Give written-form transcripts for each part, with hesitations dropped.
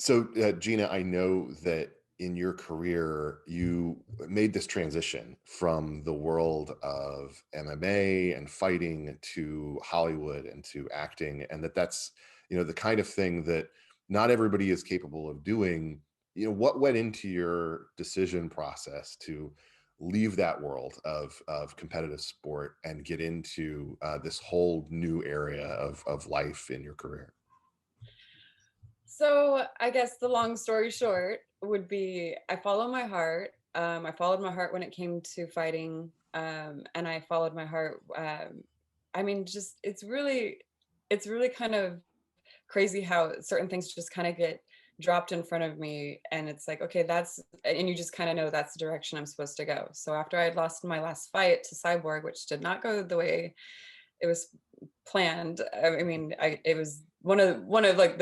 So, Gina, I know that in your career, you made this transition from the world of MMA and fighting to Hollywood and to acting, and that's, the kind of thing that not everybody is capable of doing. What went into your decision process to leave that world of competitive sport and get into this whole new area of life in your career? So I guess the long story short would be I follow my heart. I followed my heart when it came to fighting, and I followed my heart. I mean, just it's really kind of crazy how certain things just kind of get dropped in front of me, and it's like, okay, and you just kind of know that's the direction I'm supposed to go. So after I had lost my last fight to Cyborg, which did not go the way it was planned. I mean, it was one of like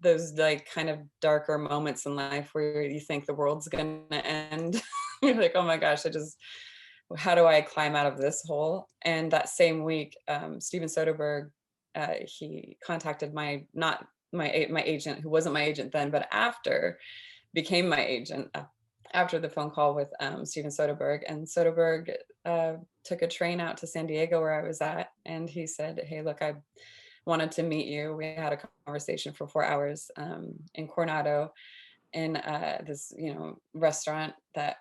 those like kind of darker moments in life where you think the world's gonna end. You're like, oh my gosh, how do I climb out of this hole? And that same week, Steven Soderbergh, he contacted not my agent, who wasn't my agent then, but after became my agent after the phone call with Steven Soderbergh. And Soderbergh took a train out to San Diego where I was at, and he said, "Hey, look, I wanted to meet you." We had a conversation for 4 hours in Coronado in this, restaurant that,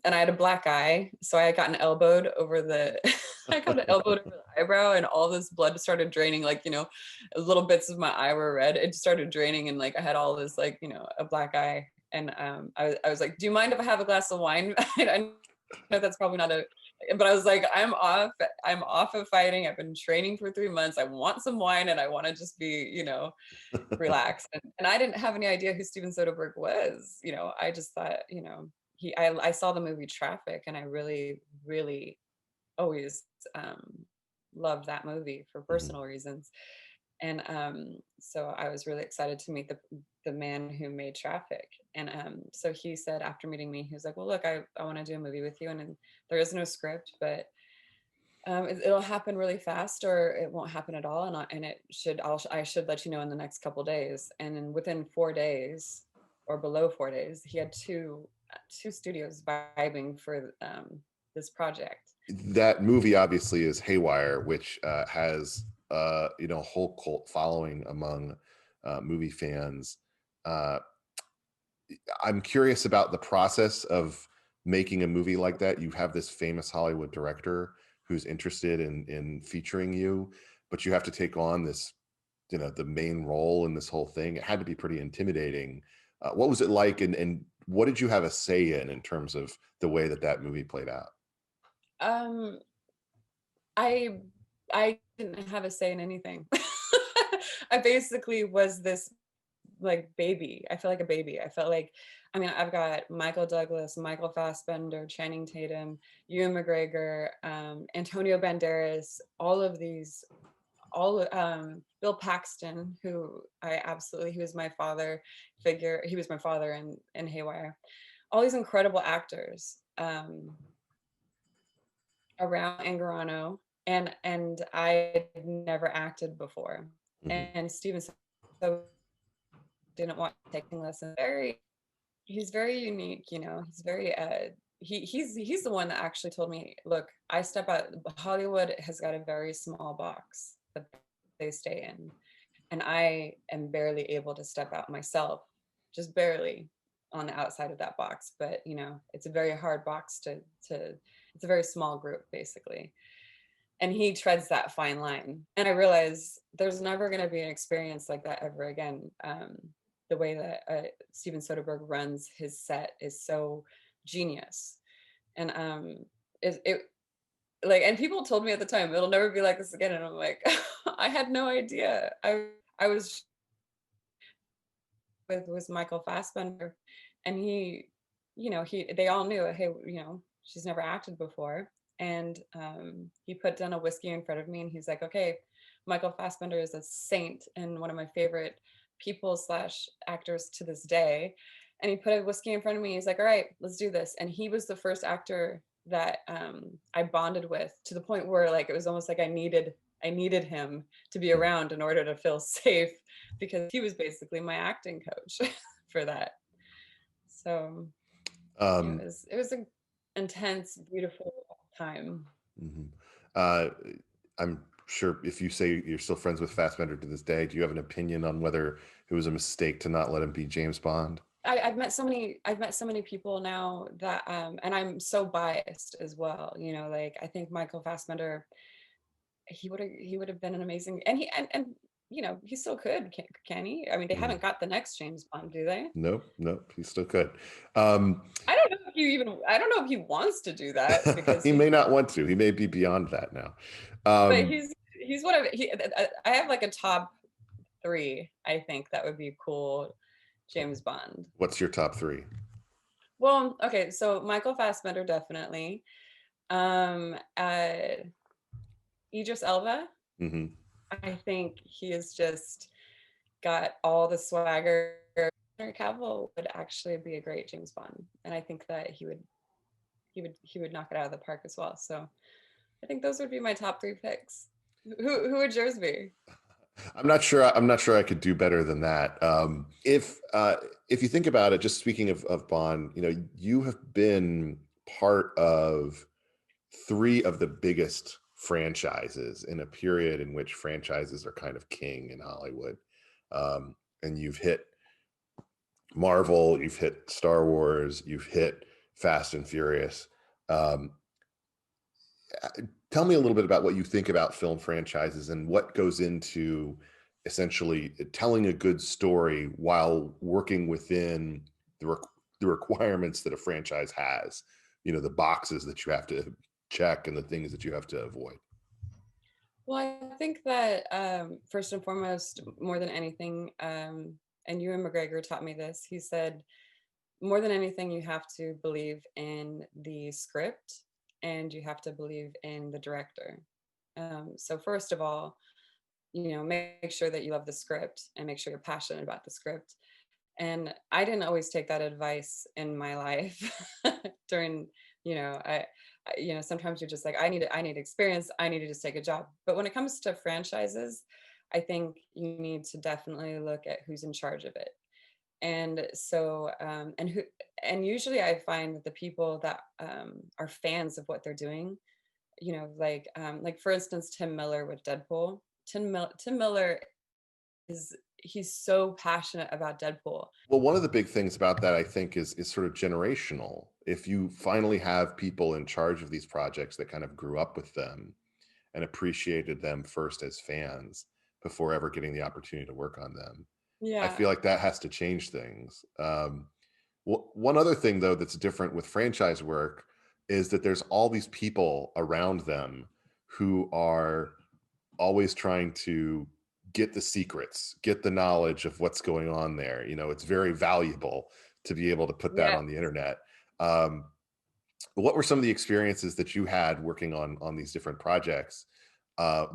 and I had a black eye, so I had gotten elbowed over the, I got elbowed over the eyebrow, and all this blood started draining. Like, little bits of my eye were red. It started draining, and like I had all this, like, a black eye. And I was like, "Do you mind if I have a glass of wine?" I know that's probably not a, but I was like, I'm off of fighting. I've been training for 3 months. I want some wine, and I want to just be, relax. And I didn't have any idea who Steven Soderbergh was. I just thought, I saw the movie Traffic, and I really, really always loved that movie for Mhm. personal reasons. And so I was really excited to meet the man who made Traffic. And so he said, after meeting me, he was like, "Well, look, I want to do a movie with you, and there is no script, but it'll happen really fast, or it won't happen at all, and I should let you know in the next couple days." And then within 4 days, or below 4 days, he had two studios vibing for this project. That movie obviously is Haywire, which has a whole cult following among movie fans. Uh, I'm curious about the process of making a movie like that. You have this famous Hollywood director who's interested in featuring you, but you have to take on this, the main role in this whole thing. It had to be pretty intimidating. What was it like, and what did you have a say in terms of the way that movie played out? Um, I I didn't have a say in anything. I basically was this like baby. I felt like a baby. I felt like, I mean, I've got Michael Douglas, Michael Fassbender, Channing Tatum, Ewan McGregor, Antonio Banderas, all of these, all Bill Paxton, who he was my father figure. He was my father in Haywire. All these incredible actors around Angarano, and I never acted before. Mhm. And Steven so didn't want taking lessons. He's very unique, He's very he's the one that actually told me, "Look, I step out, Hollywood has got a very small box that they stay in, and I am barely able to step out myself, just barely on the outside of that box. But it's a very hard box to it's a very small group, basically." And he treads that fine line. And I realize there's never going to be an experience like that ever again. The way that Steven Soderbergh runs his set is so genius. And it like, and people told me at the time, "It'll never be like this again." And I'm like, I had no idea. I was with Michael Fassbender, and they all knew, "Hey, she's never acted before." And he put down a whiskey in front of me, and he's like, "Okay, Michael Fassbender is a saint and one of my favorite people slash actors to this day." And he put a whiskey in front of me. He's like, "All right, let's do this." And he was the first actor that I bonded with, to the point where, like, it was almost like I I needed him to be around in order to feel safe, because he was basically my acting coach for that. So Um, it was an intense, beautiful time. mhm. uh, I'm sure if you say you're still friends with Fassbender to this day, do you have an opinion on whether it was a mistake to not let him be James Bond? I've met so many people now that and I'm so biased as well, like I think Michael Fassbender, he would have been an amazing, and he still could, can he? I mean, they Mhm. haven't got the next James Bond, do they? Nope, nope, he still could. Um, I don't know if he wants to do that, because he may not want to. He may be beyond that now. but Um, he's one of he I have like a top 3, I think that would be cool James Bond. what's your top three? Well, okay, so Michael Fassbender, definitely. Uh Idris Elba, Hmm. I think he has just got all the swagger. Henry Cavill would actually be a great James Bond, and I think that he would knock it out of the park as well. So I think those would be my top 3 picks. Who would yours be? I'm not sure. I'm not sure I could do better than that. If you think about it, just speaking of Bond, you have been part of three of the biggest franchises in a period in which franchises are kind of king in Hollywood. And you've hit Marvel, you've hit Star Wars, you've hit Fast and Furious. Um, Tell me a little bit about what you think about film franchises and what goes into essentially telling a good story while working within the requirements that a franchise has, the boxes that you have to check and the things that you have to avoid. Well, I think that first and foremost, more than anything, and Ewan McGregor taught me this. He said, more than anything, you have to believe in the script and you have to believe in the director. So first of all, make sure that you love the script and make sure you're passionate about the script. And I didn't always take that advice in my life during, sometimes you're just like, I need experience. I need to just take a job. But when it comes to franchises, I think you need to definitely look at who's in charge of it. And so, and usually I find that the people that are fans of what they're doing, like for instance, Tim Miller with Deadpool. Tim Miller he's so passionate about Deadpool. Well, one of the big things about that, I think, is sort of generational. If you finally have people in charge of these projects that kind of grew up with them and appreciated them first as fans before ever getting the opportunity to work on them, I Yeah. feel like that has to change things. One other thing, though, that's different with franchise work is that there's all these people around them who are always trying to get the secrets, get the knowledge of what's going on there. It's very valuable to be able to put that Yeah. on the internet. Um, what were some of the experiences that you had working on these different projects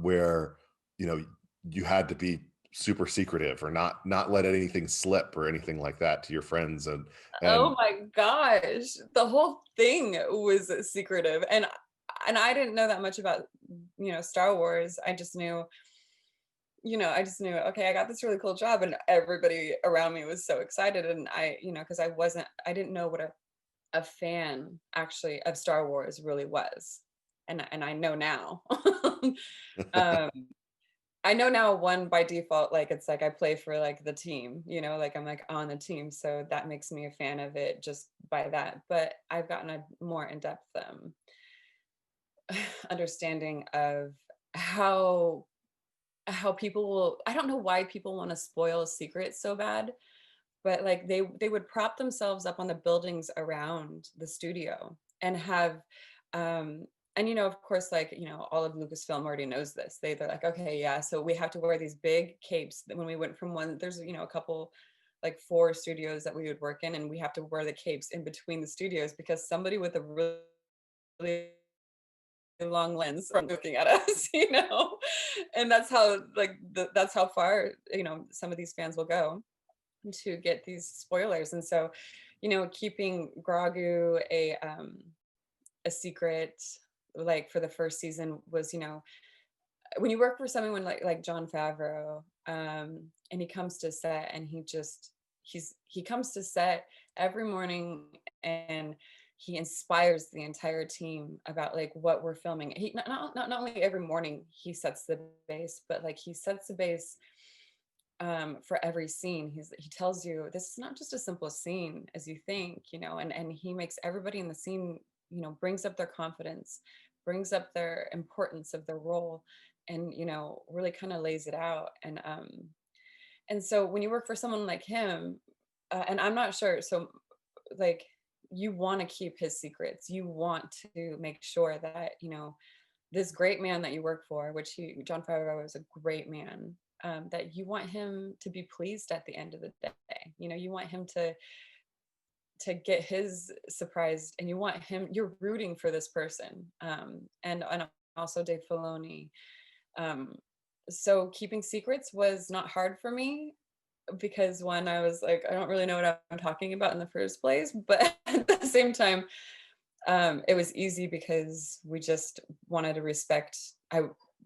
where you had to be super secretive or not let anything slip or anything like that to your friends and Oh my gosh. The whole thing was secretive. And I didn't know that much about, Star Wars. I just knew, okay, I got this really cool job, and everybody around me was so excited. And because I didn't know what a fan actually of Star Wars really was. And I know now. um, I know now, one, by default, like it's like I play for like the team, like I'm like on the team. So that makes me a fan of it just by that. But I've gotten a more in-depth understanding of how people will, I don't know why people want to spoil secrets so bad, but like they would prop themselves up on the buildings around the studio and have and of course, like all of Lucasfilm already knows this. They're like, okay, yeah, so we have to wear these big capes. When we went from one, there's a couple, like 4 studios that we would work in, and we have to wear the capes in between the studios because somebody with a really long lens from looking at us, and that's how, like, that's how far some of these fans will go to get these spoilers. And so keeping Grogu a secret, like for the first season, was when you work for someone like Jon Favreau, and he comes to set and he comes to set every morning and he inspires the entire team about like what we're filming. He not only every morning he sets the base, but like he sets the base for every scene. He tells you this is not just a simple scene as you think, you know, and he makes everybody in the scene, you know, brings up their confidence, brings up their importance of their role, and you know, really kind of lays it out. And so when you work for someone like him, and I'm not sure, so like you want to keep his secrets. You want to make sure that, you know, this great man that you work for, which Jon Favreau is a great man, that you want him to be pleased at the end of the day. You know, you want him to get his surprised, and you want him, you're rooting for this person. And also Dave Filoni. So keeping secrets was not hard for me, because one, I was like, I don't really know what I'm talking about in the first place, but at the same time, it was easy because we just wanted to respect.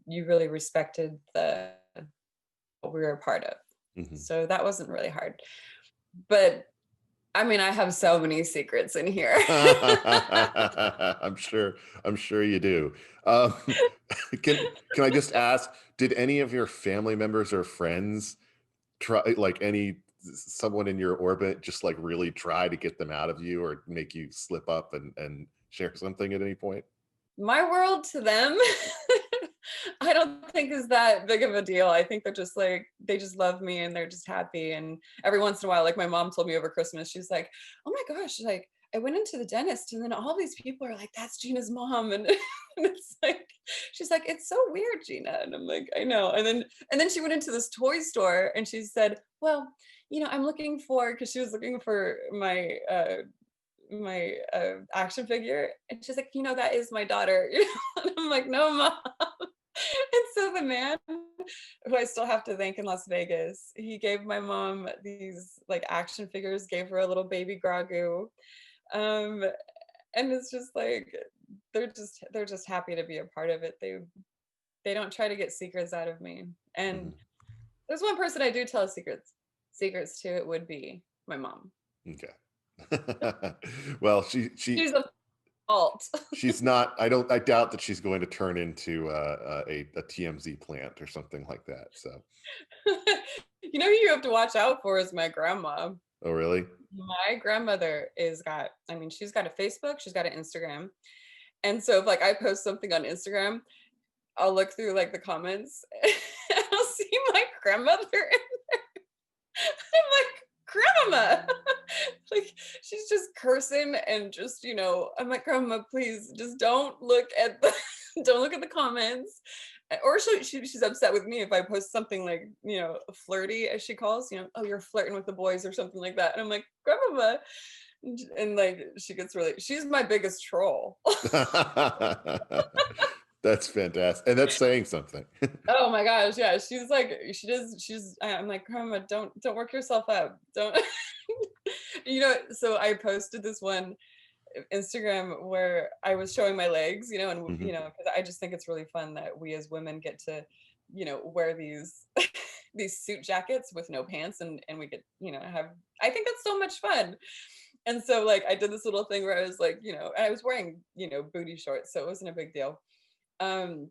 You really respected what we were a part of, so that wasn't really hard. But I mean, I have so many secrets in here. I'm sure you do. Um, can I just ask, did any of your family members or friends try, like someone in your orbit, just like really try to get them out of you or make you slip up and share something at any point? My world to them, I don't think is that big of a deal. I think they're just like, they just love me and they're just happy. And every once in a while, like my mom told me over Christmas, she's like, oh my gosh, like I went into the dentist and then all these people are like, that's Gina's mom. And, and it's like, she's like, it's so weird, Gina. And I'm like, I know. And then she went into this toy store and she said, well, you know, I'm looking for, because she was looking for my action figure, and she's like, you know, that is my daughter. And I'm like, no, mom. And so the man who I still have to thank in Las Vegas, he gave my mom these like action figures, gave her a little baby Grogu, um and it's just like they're just happy to be a part of it. They don't try to get secrets out of me. And there's one person I do tell secrets to, it would be my mom. Okay. Well, She's a fault. she's not. I doubt that she's going to turn into a TMZ plant or something like that. So, You know who you have to watch out for is my grandma. oh really? My grandmother I mean, she's got a Facebook, she's got an Instagram. And so if like I post something on Instagram, I'll look through like the comments and I'll see my grandmother in there. I'm like, grandma. Like she's just cursing and just, you know, I'm like, grandma, please just don't look at the comments. Or she's upset with me if I post something like, you know, flirty, as she calls, you know, oh, you're flirting with the boys or something like that. And I'm like, grandma. And like she's my biggest troll. That's fantastic, and that's saying something. Oh my gosh, yeah, she's like, I'm like, grandma, don't work yourself up, don't. You know, so I posted this one Instagram where I was showing my legs, you know, and you know, because I just think it's really fun that we as women get to, you know, wear these these suit jackets with no pants, and we get, you know, I think that's so much fun. And so like I did this little thing where I was like, you know, and I was wearing, you know, booty shorts, so it wasn't a big deal. You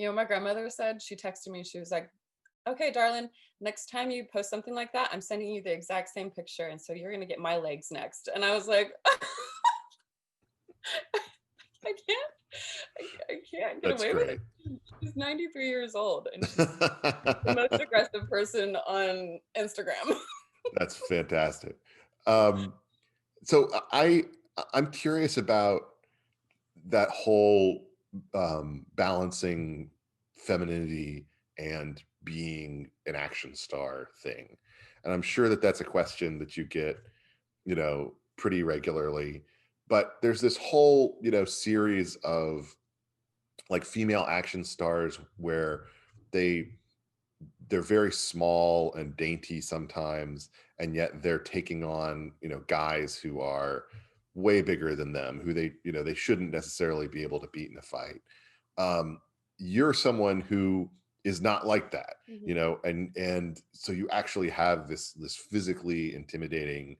know, my grandmother said, she texted me, she was like, okay, darling, next time you post something like that, I'm sending you the exact same picture. And so you're going to get my legs next. And I was like, I can't get That's away great. with it. She's 93 years old and she's the most aggressive person on Instagram. That's fantastic. So I'm curious about that whole balancing femininity and being an action star thing, and I'm sure that that's a question that you get, you know, pretty regularly. But there's this whole, you know, series of like female action stars where they they're very small and dainty sometimes, and yet they're taking on, you know, guys who are way bigger than them, who they, you know, they shouldn't necessarily be able to beat in a fight. you're someone who is not like that, Mhm. and so you actually have this physically intimidating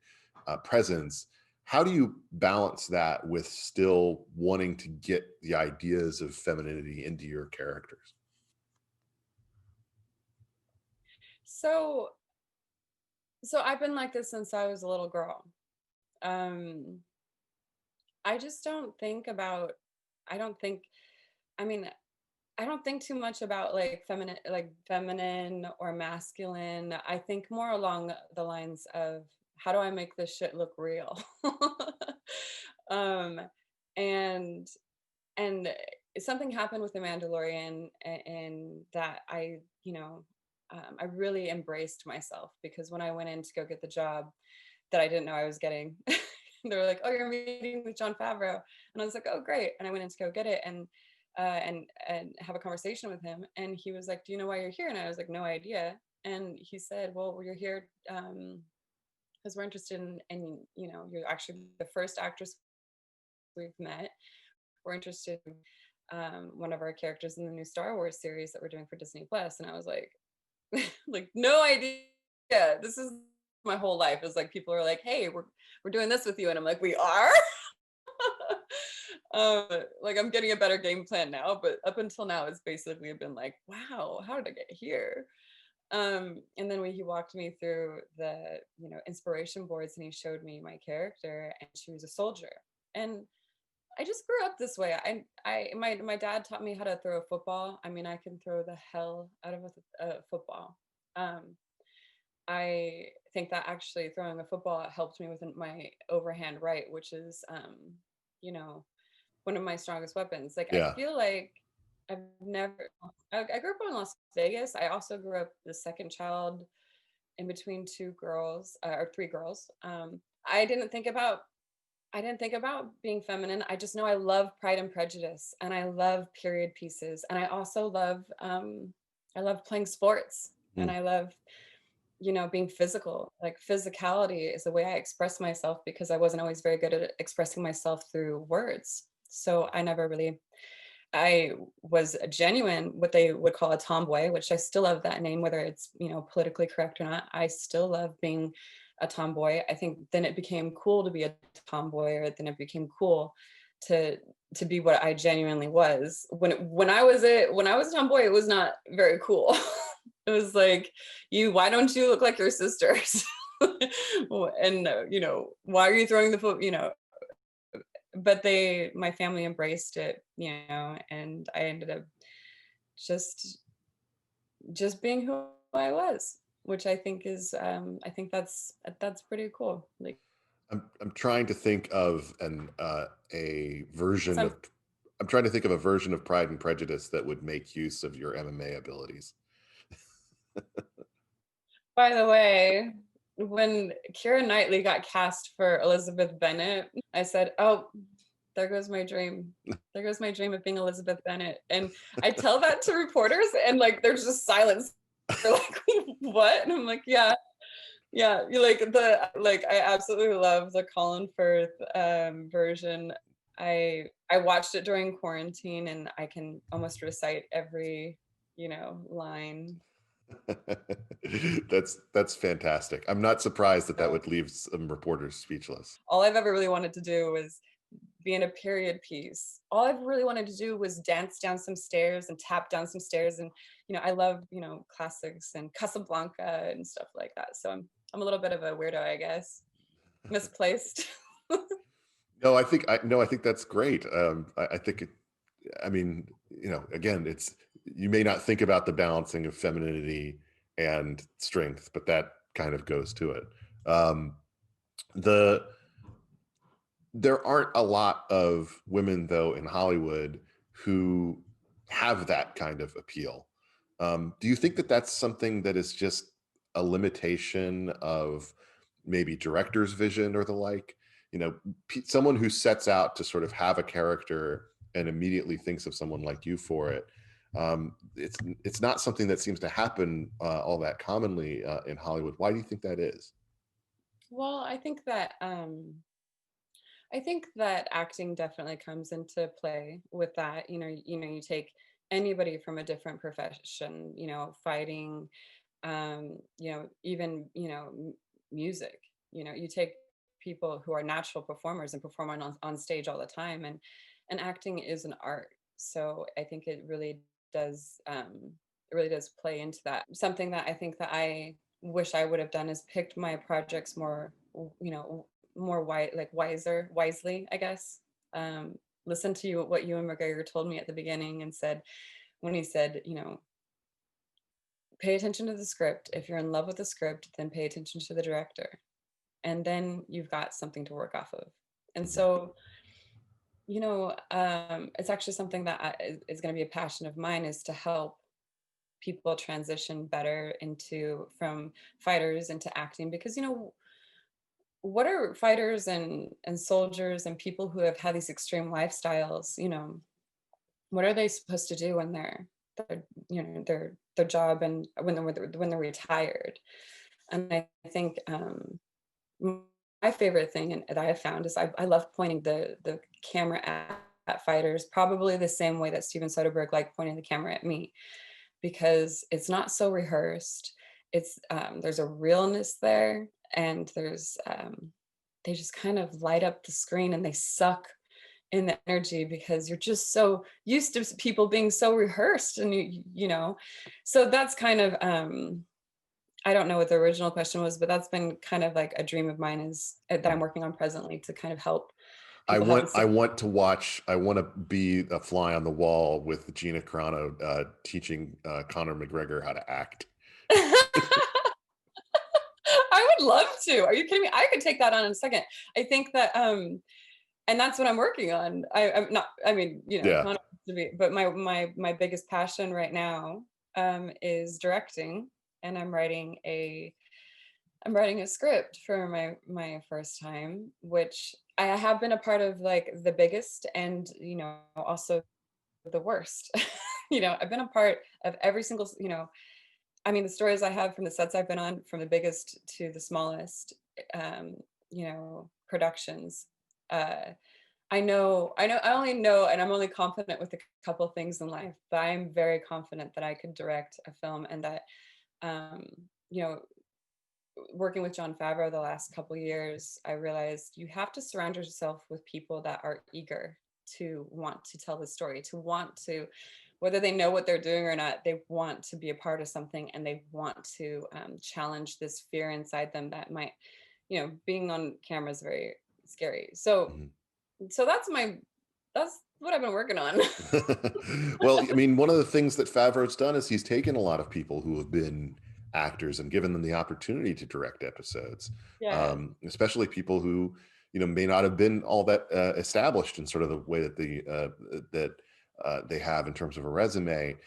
presence. How do you balance that with still wanting to get the ideas of femininity into your characters? So so I've been like this since I was a little girl. Um, I just don't think about I don't think I mean, I don't think too much about like feminine or masculine. I think more along the lines of how do I make this shit look real? um and and something happened with the Mandalorian and that I really embraced myself because when I went in to go get the job that I didn't know I was getting, they were like, "Oh, you're meeting with John Favreau," and I was like, "Oh, great!" And I went in to go get it and have a conversation with him, and he was like, "Do you know why you're here?" And I was like, "No idea." And he said, "Well, you're here because we're interested in you're actually the first actress we've met. We're interested in one of our characters in the new Star Wars series that we're doing for Disney Plus." And I was like, like no idea. This is my whole life. Is like people are like, "Hey, we're doing this with you," and I'm like, "We are." Like I'm getting a better game plan now, but up until now, it's basically been like, "Wow, how did I get here?" And then when he walked me through the inspiration boards and he showed me my character, and she was a soldier, and I just grew up this way. My dad taught me how to throw a football. I mean, I can throw the hell out of a football. Um, I think that actually throwing a football helped me with my overhand right, which is, you know, one of my strongest weapons. Like I Yeah. feel like I've never. I grew up in Las Vegas. I also grew up the second child in between two girls or three girls. I didn't think about I didn't think about being feminine. I just know I love Pride and Prejudice and I love period pieces. And I also I love playing sports and Mm. I love, being physical. Like physicality is the way I express myself because I wasn't always very good at expressing myself through words. So I was a genuine, what they would call a tomboy, which I still love that name, whether it's, politically correct or not. I still love being a tomboy. I think then it became cool to be a tomboy, or then it became cool to to be what I genuinely was. When I was a tomboy, it was not very cool. It was like, why don't you look like your sisters? And why are you throwing the foot, but my family embraced it, and I ended up just being who I was, which I think is I think that's pretty cool. Like I'm trying to think of a version some of I'm trying to think of a version of Pride and Prejudice that would make use of your MMA abilities. By the way, when Keira Knightley got cast for Elizabeth Bennet, I said, "Oh, there goes my dream. There goes my dream of being Elizabeth Bennet." And I tell that to reporters, and like there's just silence. They're like, "What?" And I'm like, "Yeah, yeah." You I absolutely love the Colin Firth version. I watched it during quarantine, and I can almost recite every line. That's fantastic. I'm not surprised that that would leave some reporters speechless. All I've ever really wanted to do was be in a period piece. All I've really wanted to do was dance down some stairs and tap down some stairs. And, I love, classics and Casablanca and stuff like that. So I'm a little bit of a weirdo, I guess. Misplaced. No, I think that's great. I think I mean, again, you may not think about the balancing of femininity and strength, but that kind of goes to it. Um, the There aren't a lot of women though in Hollywood who have that kind of appeal. Do you think that that's something that is just a limitation of maybe director's vision or the like? Someone who sets out to sort of have a character and immediately thinks of someone like you for it. It's not something that seems to happen all that commonly in Hollywood. Why do you think that is? Well, I think that acting definitely comes into play with that. You take anybody from a different profession, fighting, even, music, you take people who are natural performers and perform on stage all the time, and acting is an art. So I think it really does play into that. Something that I think that I wish I would have done is picked my projects more, more wisely, I guess. Listen to what Ewan McGregor told me at the beginning and said, when he said, pay attention to the script. If you're in love with the script, then pay attention to the director. And then you've got something to work off of. And so, it's actually something that is going to be a passion of mine, is to help people transition better from fighters into acting. Because, what are fighters and soldiers and people who have had these extreme lifestyles, what are they supposed to do when their job, and when they're retired? And I think my favorite thing that I have found is I love pointing the camera at fighters, probably the same way that Steven Soderbergh liked pointing the camera at me, because it's not so rehearsed. It's there's a realness there, and they just kind of light up the screen, and they suck in the energy, because you're just so used to people being so rehearsed, and so that's kind of I don't know what the original question was, but that's been kind of like a dream of mine, is that I'm working on presently, to kind of help people have the I same. want to watch. I want to be a fly on the wall with Gina Carano teaching Conor McGregor how to act. I would love to. Are you kidding me? I could take that on in a second. I think that and that's what I'm working on. I'm not, I mean, Yeah. Conor to be, but my biggest passion right now is directing, and I'm writing a script for my first time, which I have been a part of, like the biggest and also the worst. I've been a part of every single, I mean, the stories I have from the sets I've been on, from the biggest to the smallest, productions. I only know, and I'm only confident with a couple of things in life, but I'm very confident that I could direct a film, and that, um, you know, working with Jon Favreau the last couple of years, I realized you have to surround yourself with people that are eager to want to tell the story, to want to, whether they know what they're doing or not, they want to be a part of something, and they want to challenge this fear inside them that might, being on camera is very scary. So, so that's what I've been working on. Well, I mean, one of the things that Favreau's done is he's taken a lot of people who have been actors and given them the opportunity to direct episodes, Yeah. especially people who may not have been all that established in sort of the way that they have in terms of a resume.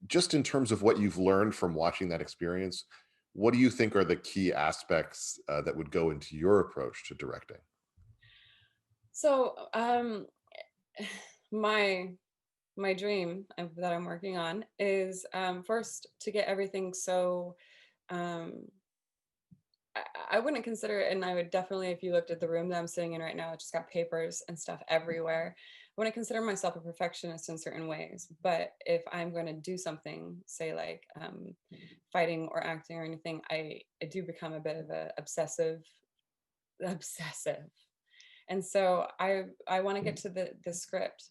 Just in terms of what you've learned from watching that experience, what do you think are the key aspects that would go into your approach to directing? So, my dream that I'm working on is, first, to get everything so, um, I wouldn't consider it, and I would definitely, if you looked at the room that I'm sitting in right now, it just got papers and stuff everywhere. I wouldn't consider myself a perfectionist in certain ways, but if I'm going to do something, say like fighting or acting or anything, I do become a bit of a obsessive. And so I want to get to the script,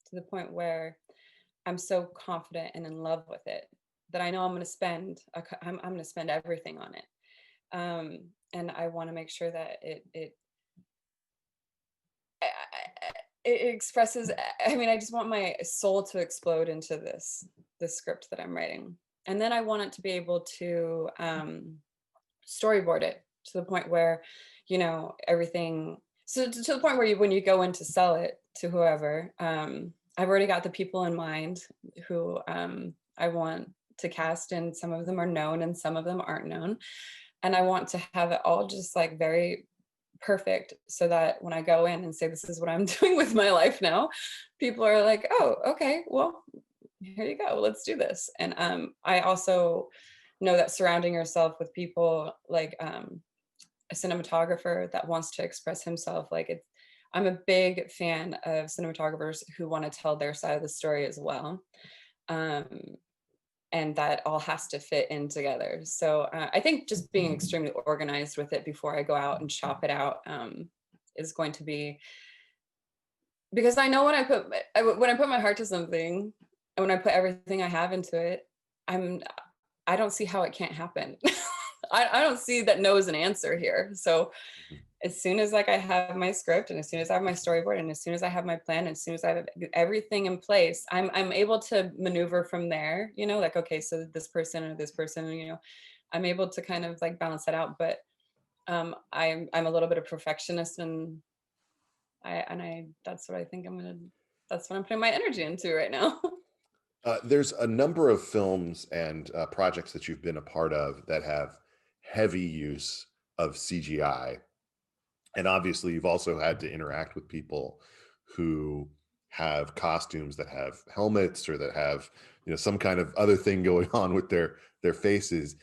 to the point where I'm so confident and in love with it that I know I'm going to I'm going to spend everything on it. And I want to make sure that it expresses. I mean, I just want my soul to explode into this script that I'm writing, and then I want it to be able to storyboard it to the point where, everything. So to the point where when you go in to sell it to whoever, I've already got the people in mind who I want to cast, and some of them are known and some of them aren't known. And I want to have it all just like very perfect, so that when I go in and say, this is what I'm doing with my life now, people are like, oh, okay, well, here you go, let's do this. And I also know that surrounding yourself with people like a cinematographer that wants to express himself, like I'm a big fan of cinematographers who want to tell their side of the story as well. Um, and that all has to fit in together. So I think just being extremely organized with it before I go out and shop it out is going to be, because I know when when I put my heart to something and when I put everything I have into it, I don't see how it can't happen. I don't see that no is an answer here. So as soon as like I have my script and as soon as I have my storyboard and as soon as I have my plan and as soon as I have everything in place, I'm able to maneuver from there, you know, like, okay, so this person or this person, you know, I'm able to kind of like balance that out. But I'm a little bit of perfectionist, and I that's what I think that's what I'm putting my energy into right now. There's a number of films and projects that you've been a part of that have heavy use of CGI. And obviously, you've also had to interact with people who have costumes that have helmets or that have, some kind of other thing going on with their faces.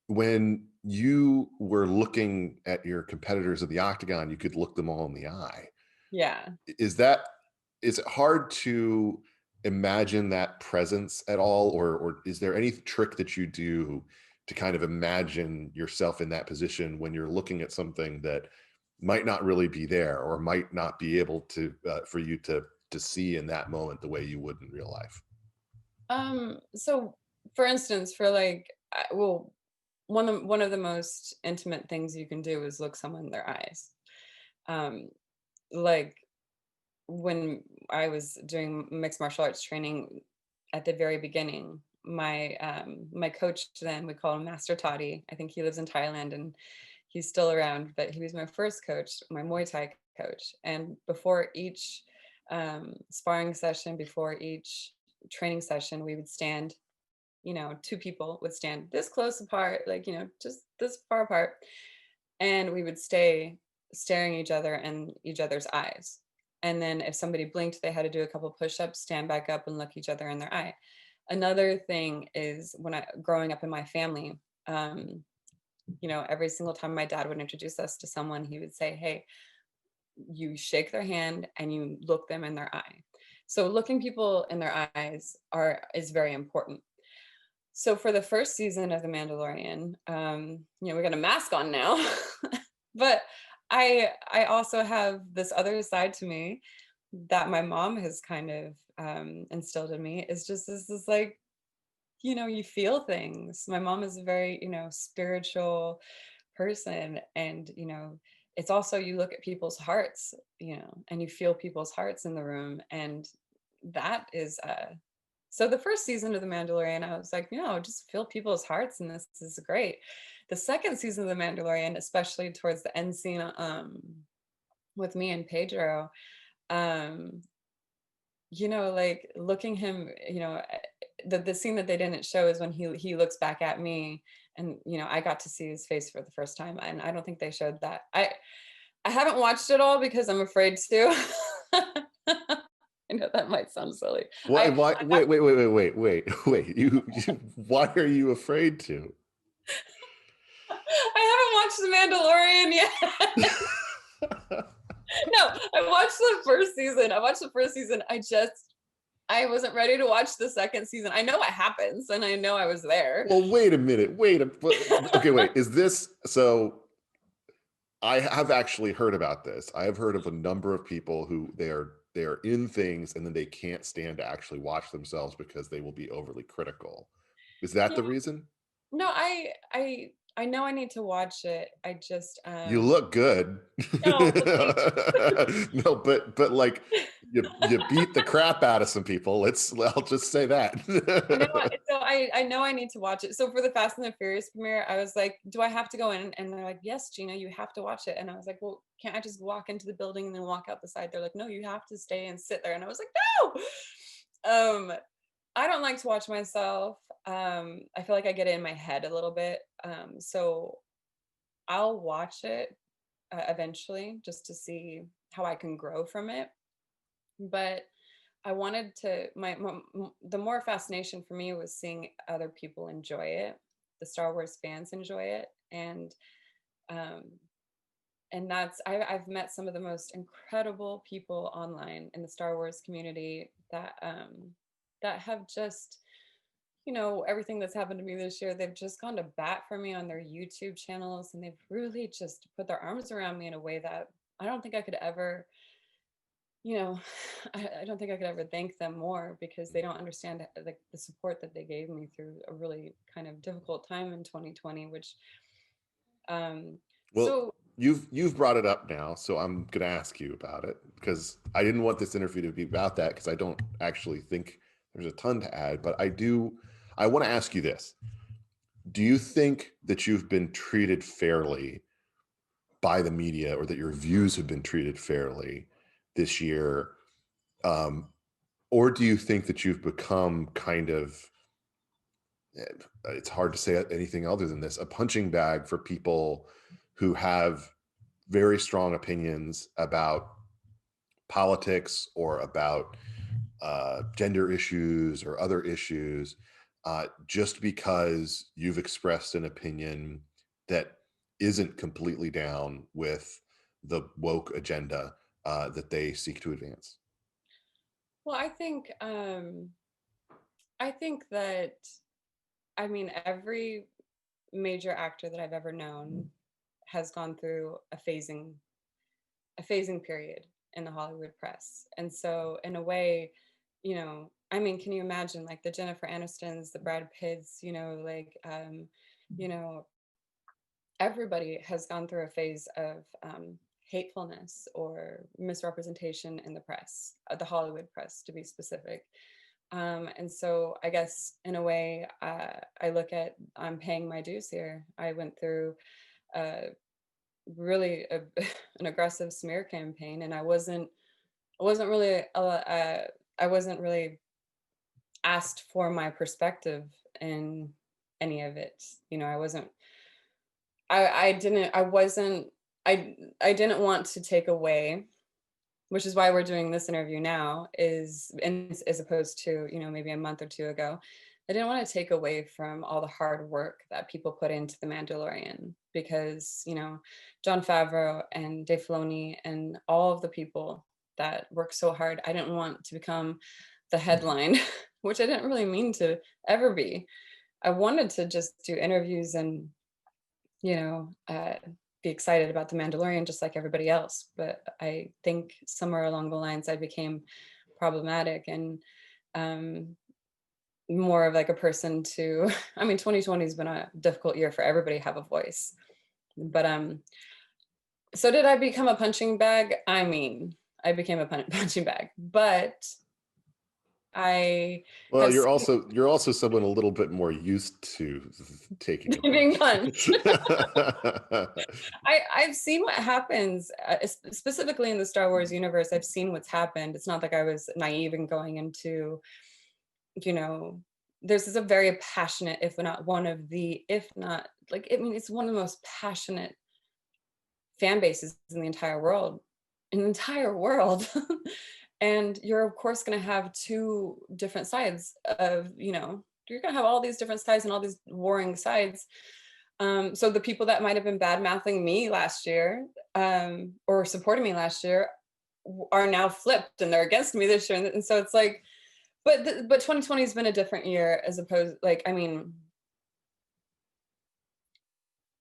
When you were looking at your competitors of the octagon, you could look them all in the eye. Yeah. Is it hard to imagine that presence at all, or is there any trick that you do to kind of imagine yourself in that position when you're looking at something that might not really be there or might not be able to for you to see in that moment the way you would in real life? So for instance, for like, well, one of the most intimate things you can do is look someone in their eyes. Um, like when I was doing mixed martial arts training at the very beginning, my coach then, we call him Master Toddy. I think he lives in Thailand and he's still around, but he was my first coach, my Muay Thai coach. And before each sparring session, before each training session, we would stand, you know, two people would stand this close apart, like, you know, just this far apart. And we would stay staring each other in each other's eyes. And then if somebody blinked, they had to do a couple push-ups, stand back up and look each other in their eye. Another thing is when growing up in my family, you know, every single time my dad would introduce us to someone, he would say, hey, you shake their hand and you look them in their eye. So looking people in their eyes is very important. So for the first season of The Mandalorian, you know, we got a mask on now, but I also have this other side to me that my mom has kind of instilled in me, is just this is like, you know, you feel things. My mom is a very, you know, spiritual person, and you know, it's also, you look at people's hearts, you know, and you feel people's hearts in the room, and that is so the first season of The Mandalorian, I was like, you know, just feel people's hearts, and this is great. The second season of The Mandalorian, especially towards the end scene, with me and Pedro, um, you know, like looking him, you know, the scene that they didn't show is when he looks back at me, and you know, I got to see his face for the first time, and I don't think they showed that. I haven't watched it all because I'm afraid to. I know that might sound silly. Why? Wait. You why are you afraid to? I haven't watched The Mandalorian yet. No, I watched the first season. I watched the first season. I wasn't ready to watch the second season. I know what happens and I know I was there. Well, wait a minute. Okay, wait. Is this so? I have actually heard about this. I have heard of a number of people who they are in things and then they can't stand to actually watch themselves because they will be overly critical. Is that Yeah. the reason? No, I know I need to watch it. I just You look good. no, well, thank No, but like you beat the crap out of some people. I'll just say I know. that. So I know I need to watch it. So for the Fast and the Furious premiere, I was like, "Do I have to go in?" And they're like, "Yes, Gina, you have to watch it." And I was like, "Well, can't I just walk into the building and then walk out the side?" They're like, "No, you have to stay and sit there." And I was like, "No." I don't like to watch myself. I feel like I get it in my head a little bit. So I'll watch it eventually just to see how I can grow from it. But I wanted to the more fascination for me was seeing other people enjoy it, the Star Wars fans enjoy it, and um, that's, I've met some of the most incredible people online in the Star Wars community that that have just, you know, everything that's happened to me this year, they've just gone to bat for me on their YouTube channels, and they've really just put their arms around me in a way that I don't think I could ever, you know, I don't think I could ever thank them more, because they don't understand like the support that they gave me through a really kind of difficult time in 2020, which um Well, so you've brought it up now, so I'm going to ask you about it, because I didn't want this interview to be about that, because I don't actually think there's a ton to add, but I want to ask you this. Do you think that you've been treated fairly by the media, or that your views have been treated fairly this year? Or do you think that you've become kind of, it's hard to say anything other than this, a punching bag for people who have very strong opinions about politics, or about gender issues or other issues, just because you've expressed an opinion that isn't completely down with the woke agenda that they seek to advance? well, I think that, I mean, every major actor that I've ever known has gone through a phasing period in the Hollywood press. And so in a way, you know, I mean, can you imagine like the Jennifer Anistons, the Brad Pitts, you know, like you know, everybody has gone through a phase of hatefulness or misrepresentation in the press, the Hollywood press to be specific. And so I guess in a way, I look at, I'm paying my dues here. I went through really an aggressive smear campaign, and I wasn't really I wasn't really asked for my perspective in any of it. You know, I didn't I wasn't I didn't want to take away, which is why we're doing this interview now, is and as opposed to, you know, maybe a month or two ago. I didn't want to take away from all the hard work that people put into The Mandalorian, because, you know, Jon Favreau and Dave Filoni and all of the people that work so hard, I didn't want to become the headline, which I didn't really mean to ever be. I wanted to just do interviews and, you know, be excited about The Mandalorian just like everybody else. But I think somewhere along the lines, I became problematic and more of like a person to, I mean, 2020 has been a difficult year for everybody to have a voice. But so did I become a punching bag? I mean, I became a punching bag, but I Well, have seen you're also someone a little bit more used to taking a being punch. punched. I've seen what happens, specifically in the Star Wars universe. I've seen what's happened. It's not like I was naive in going into, you know, this is a very passionate, if not one of the, if not like, I mean, it's one of the most passionate fan bases in the entire world, And you're of course going to have two different sides of, you know, you're going to have all these different sides and all these warring sides. So the people that might have been bad mouthing me last year, or supporting me last year, are now flipped and they're against me this year. And so it's like, but 2020 has been a different year, as opposed, like, I mean,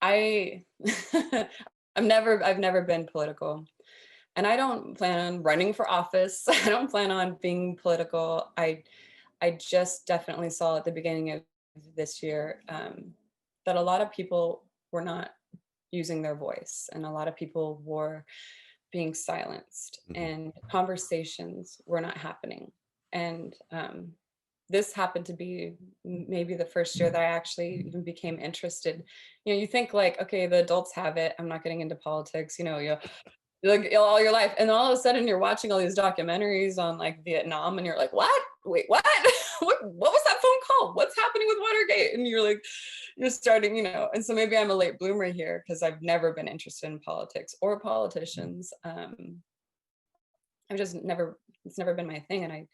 I I've never been political, and I don't plan on running for office. I don't plan on being political. I just definitely saw at the beginning of this year that a lot of people were not using their voice, and a lot of people were being silenced, Mhm. and conversations were not happening. And this happened to be maybe the first year that I actually even became interested. You know, you think like, okay, the adults have it. I'm not getting into politics. You know, you like all your life, and all of a sudden you're watching all these documentaries on like Vietnam, and you're like, what? Wait, what? What was that phone call? What's happening with Watergate? And you're like, you're starting, you know. And so maybe I'm a late bloomer here, because I've never been interested in politics or politicians. I've just never, it's never been my thing.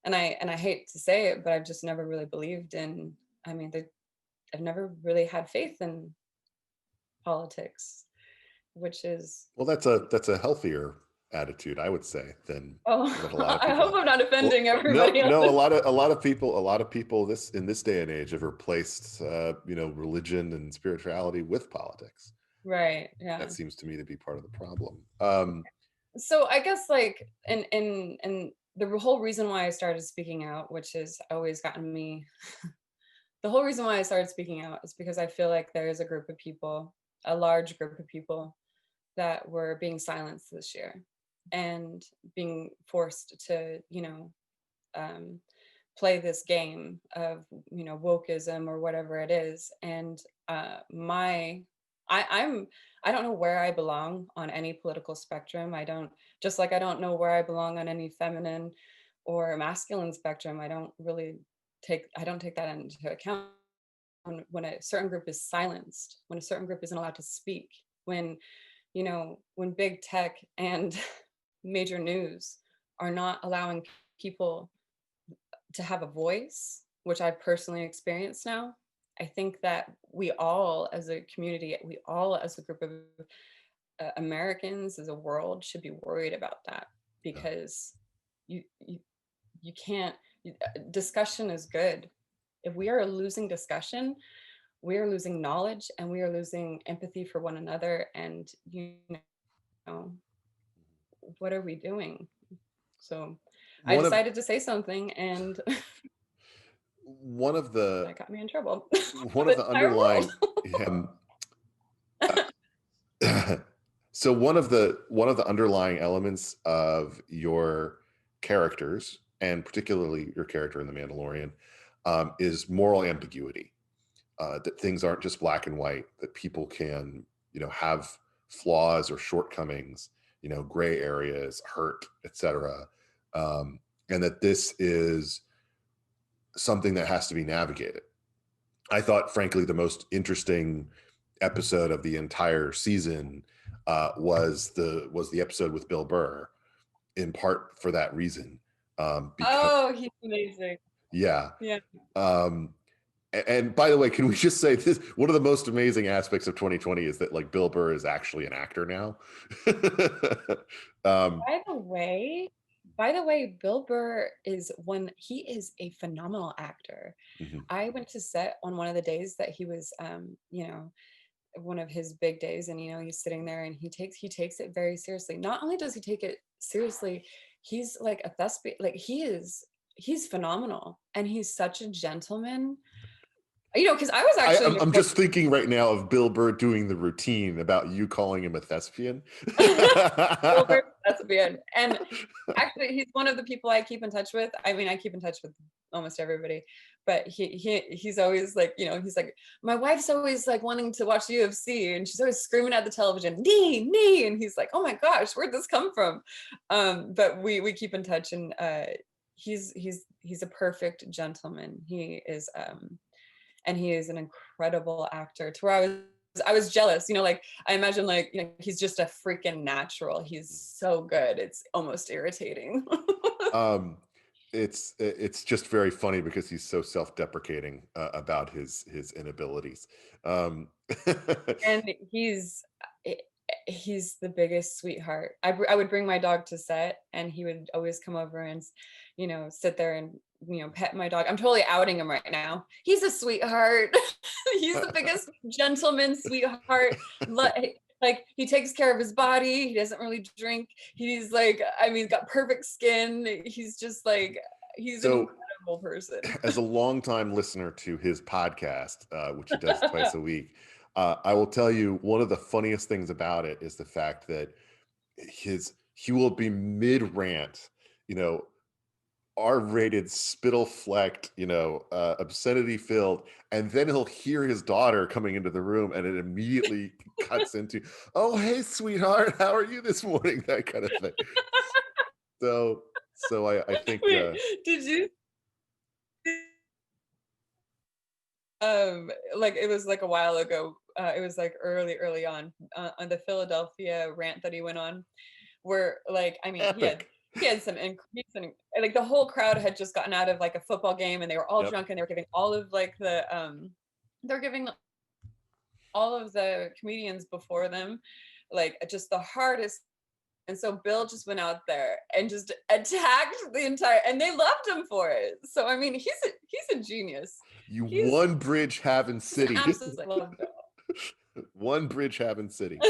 And I hate to say it, but I've just never really believed in, I mean, I've never really had faith in politics. which is, Well, that's a healthier attitude, I would say, than oh, a lot of I people hope have. I'm not Well, offending no, everybody no, else. a lot of people this in this day and age have replaced religion and spirituality with politics. Right, yeah. That seems to me to be part of the problem. So I guess like, and the whole reason why I started speaking out, which has always gotten me, the whole reason why I started speaking out is because I feel like there is a group of people, a large group of people that were being silenced this year and being forced to, play this game of, wokeism or whatever it is. And I'm I don't know where I belong on any political spectrum. I don't, just like I don't know where I belong on any feminine or masculine spectrum. I don't take that into account when a certain group is silenced, when a certain group isn't allowed to speak, when, when big tech and major news are not allowing people to have a voice, which I've personally experienced now. I think that we all as a community, we all as a group of Americans, as a world, should be worried about that, because you you, you can't, discussion is good. If we are losing discussion, we are losing knowledge, and we are losing empathy for one another. And know, what are we doing? So I One of decided to say something, and one of the that got me in trouble. one of The the entire world. underlying so one of the underlying elements of your characters, and particularly your character in The Mandalorian, is moral ambiguity. That things aren't just black and white, that people can, have flaws or shortcomings, gray areas, hurt, etc. And that this is something that has to be navigated. I thought, frankly, the most interesting episode of the entire season was the episode with Bill Burr, in part for that reason. Because Oh, he's amazing. yeah. Yeah. And by the way, can we just say this? One of the most amazing aspects of 2020 is that like Bill Burr is actually an actor now. By the way, Bill Burr he is a phenomenal actor. Mhm. I went to set on one of the days that he was, one of his big days, and he's sitting there, and he takes it very seriously. Not only does he take it seriously, he's like a thespian. Like he's phenomenal, and he's such a gentleman. Because I was actually I'm just thinking right now of Bill Burr doing the routine about you calling him a thespian. Bill Burr's a thespian, and actually, he's one of the people I keep in touch with. I mean, I keep in touch with almost everybody, but he's always like, he's like, my wife's always like wanting to watch UFC, and she's always screaming at the television, knee, and he's like, oh my gosh, where'd this come from? But we keep in touch, and he's a perfect gentleman. He is, and he is an incredible actor. To where I was jealous, like I imagine like, he's just a freaking natural. He's so good. It's almost irritating. It's just very funny because he's so self-deprecating about his inabilities. And he's the biggest sweetheart. I would bring my dog to set, and he would always come over and sit there and pet my dog. I'm totally outing him right now. He's a sweetheart. He's the biggest gentleman, sweetheart. Like he takes care of his body. He doesn't really drink. He's like, I mean, got perfect skin. He's just like, he's an incredible person. As a longtime listener to his podcast, which he does twice a week, I will tell you one of the funniest things about it is the fact that he will be mid rant, R-rated, spittle-flecked, obscenity-filled, and then he'll hear his daughter coming into the room, and it immediately cuts into, "Oh, hey, sweetheart, how are you this morning?" That kind of thing. So I think. Wait, did you? Like it was like a while ago. It was like early on the Philadelphia rant that he went on, where like, I mean, Epic. he had some increase, and like the whole crowd had just gotten out of like a football game, and they were all drunk, and they were giving all of like they're giving all of the comedians before them like just the hardest. And so Bill just went out there and just attacked the entire, and they loved him for it. So I mean, he's a genius. You He's one bridge having city. absolutely love Bill. One bridge having city.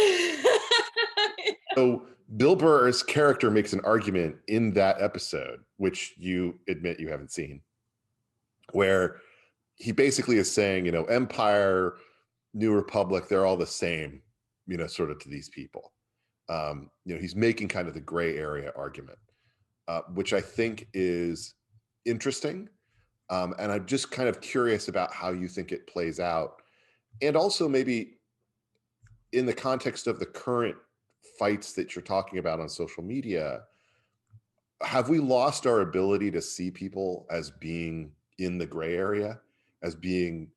So Bill Burr's character makes an argument in that episode, which you admit you haven't seen, where he basically is saying, you know, Empire, New Republic, they're all the same, you know, sort of to these people. You know, he's making kind of the gray area argument, which I think is interesting. And I'm just kind of curious about how you think it plays out. And also maybe in the context of the current fights that you're talking about on social media, have we lost our ability to see people as being in the gray area, as being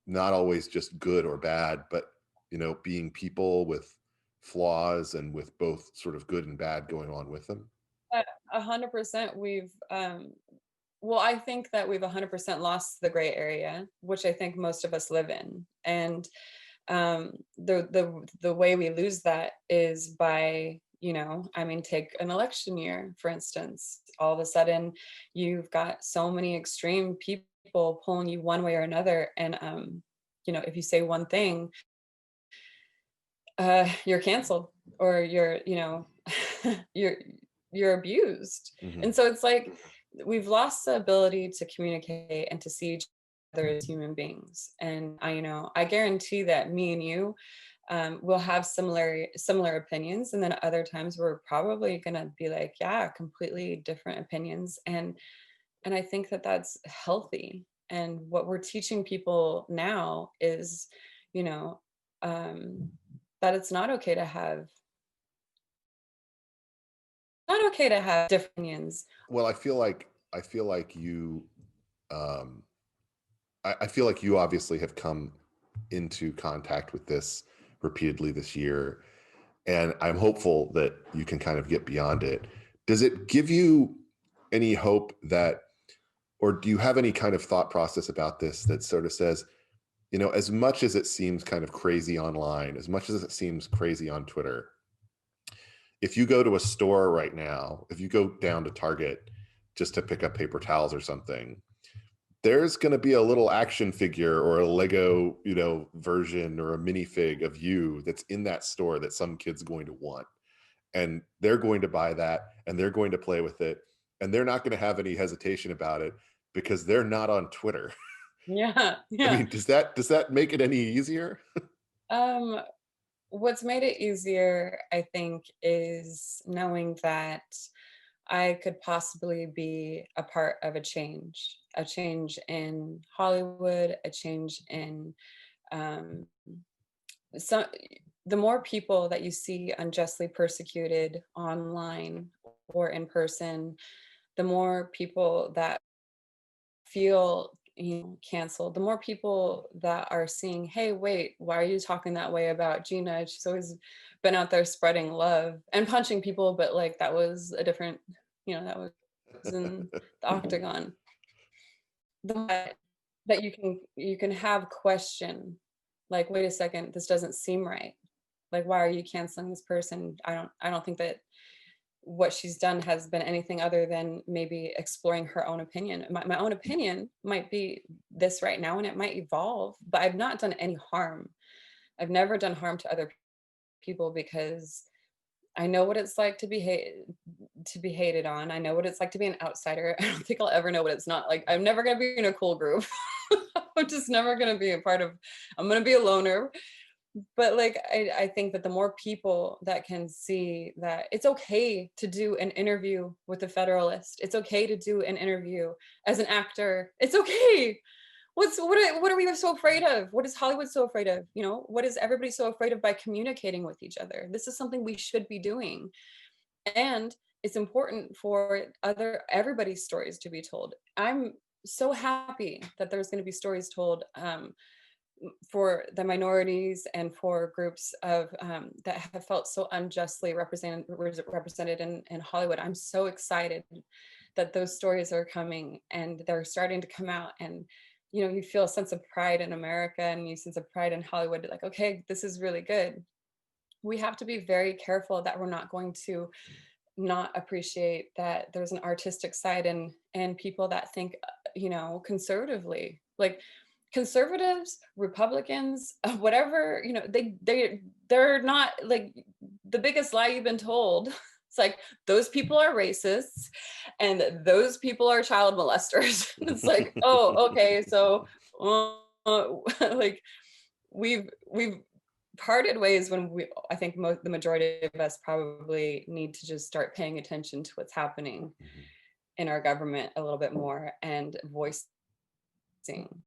not always just good or bad, but, you know, being people with flaws and with both sort of good and bad going on with them? 100%. We've well, I think that we've 100% lost the gray area, which I think most of us live in. And the way we lose that is by, you know, I mean, take an election year, for instance. All of a sudden, you've got so many extreme people pulling you one way or another. And, you know, if you say one thing, you're canceled, or you're, you know, you're abused. Mhm. And so it's like, we've lost the ability to communicate and to see each other as human beings. And I, you know, I guarantee that me and you will have similar opinions, and then other times we're probably gonna be like, yeah, completely different opinions. And I think that that's healthy. And what we're teaching people now is, you know, that it's not okay to have different opinions. Well, I feel like you, um, I feel like you obviously have come into contact with this repeatedly this year, and I'm hopeful that you can kind of get beyond it. Does it give you any hope that, or do you have any kind of thought process about this that sort of says, you know, as much as it seems kind of crazy online, as much as it seems crazy on Twitter, if you go to a store right now, if you go down to Target just to pick up paper towels or something, there's going to be a little action figure or a Lego, you know, version or a minifig of you that's in that store that some kid's going to want. And they're going to buy that and they're going to play with it. And they're not going to have any hesitation about it because they're not on Twitter. Yeah, I yeah. mean, does that make it any easier? Um, what's made it easier, I think, is knowing that I could possibly be a part of a change in Hollywood, a change in um, some. The more people that you see unjustly persecuted online or in person, the more people that feel, you know, canceled, the more people that are seeing, hey, wait, why are you talking that way about Gina? She's always been out there spreading love and punching people, but like that was a different, you know, that was in the octagon. That you can have question, like, wait a second, this doesn't seem right. Like, why are you canceling this person? I don't think that what she's done has been anything other than maybe exploring her own opinion. My own opinion might be this right now, and it might evolve, but I've not done any harm. I've never done harm to other people because I know what it's like to be hated on. I know what it's like to be an outsider. I don't think I'll ever know what it's not like. I'm never gonna be in a cool group. I'm just never gonna be a part of. I'm gonna be a loner. But like I think that the more people that can see that it's okay to do an interview with the Federalist, it's okay to do an interview as an actor. It's okay. What are we so afraid of? What is Hollywood so afraid of? You know, what is everybody so afraid of by communicating with each other? This is something we should be doing. And it's important for everybody's stories to be told. I'm so happy that there's going to be stories told for the minorities and for groups of that have felt so unjustly represented in Hollywood. I'm so excited that those stories are coming and they're starting to come out, and you know, you feel a sense of pride in America and you sense of pride in Hollywood, like, okay, this is really good. we have to be very careful that we're not going to not appreciate that there's an artistic side and people that think, conservatively. Like conservatives, Republicans, whatever, they're not like the biggest lie you've been told. It's like those people are racists and those people are child molesters. It's like, oh, okay, so like we've parted ways when I think the majority of us probably need to just start paying attention to what's happening in our government a little bit more and voicing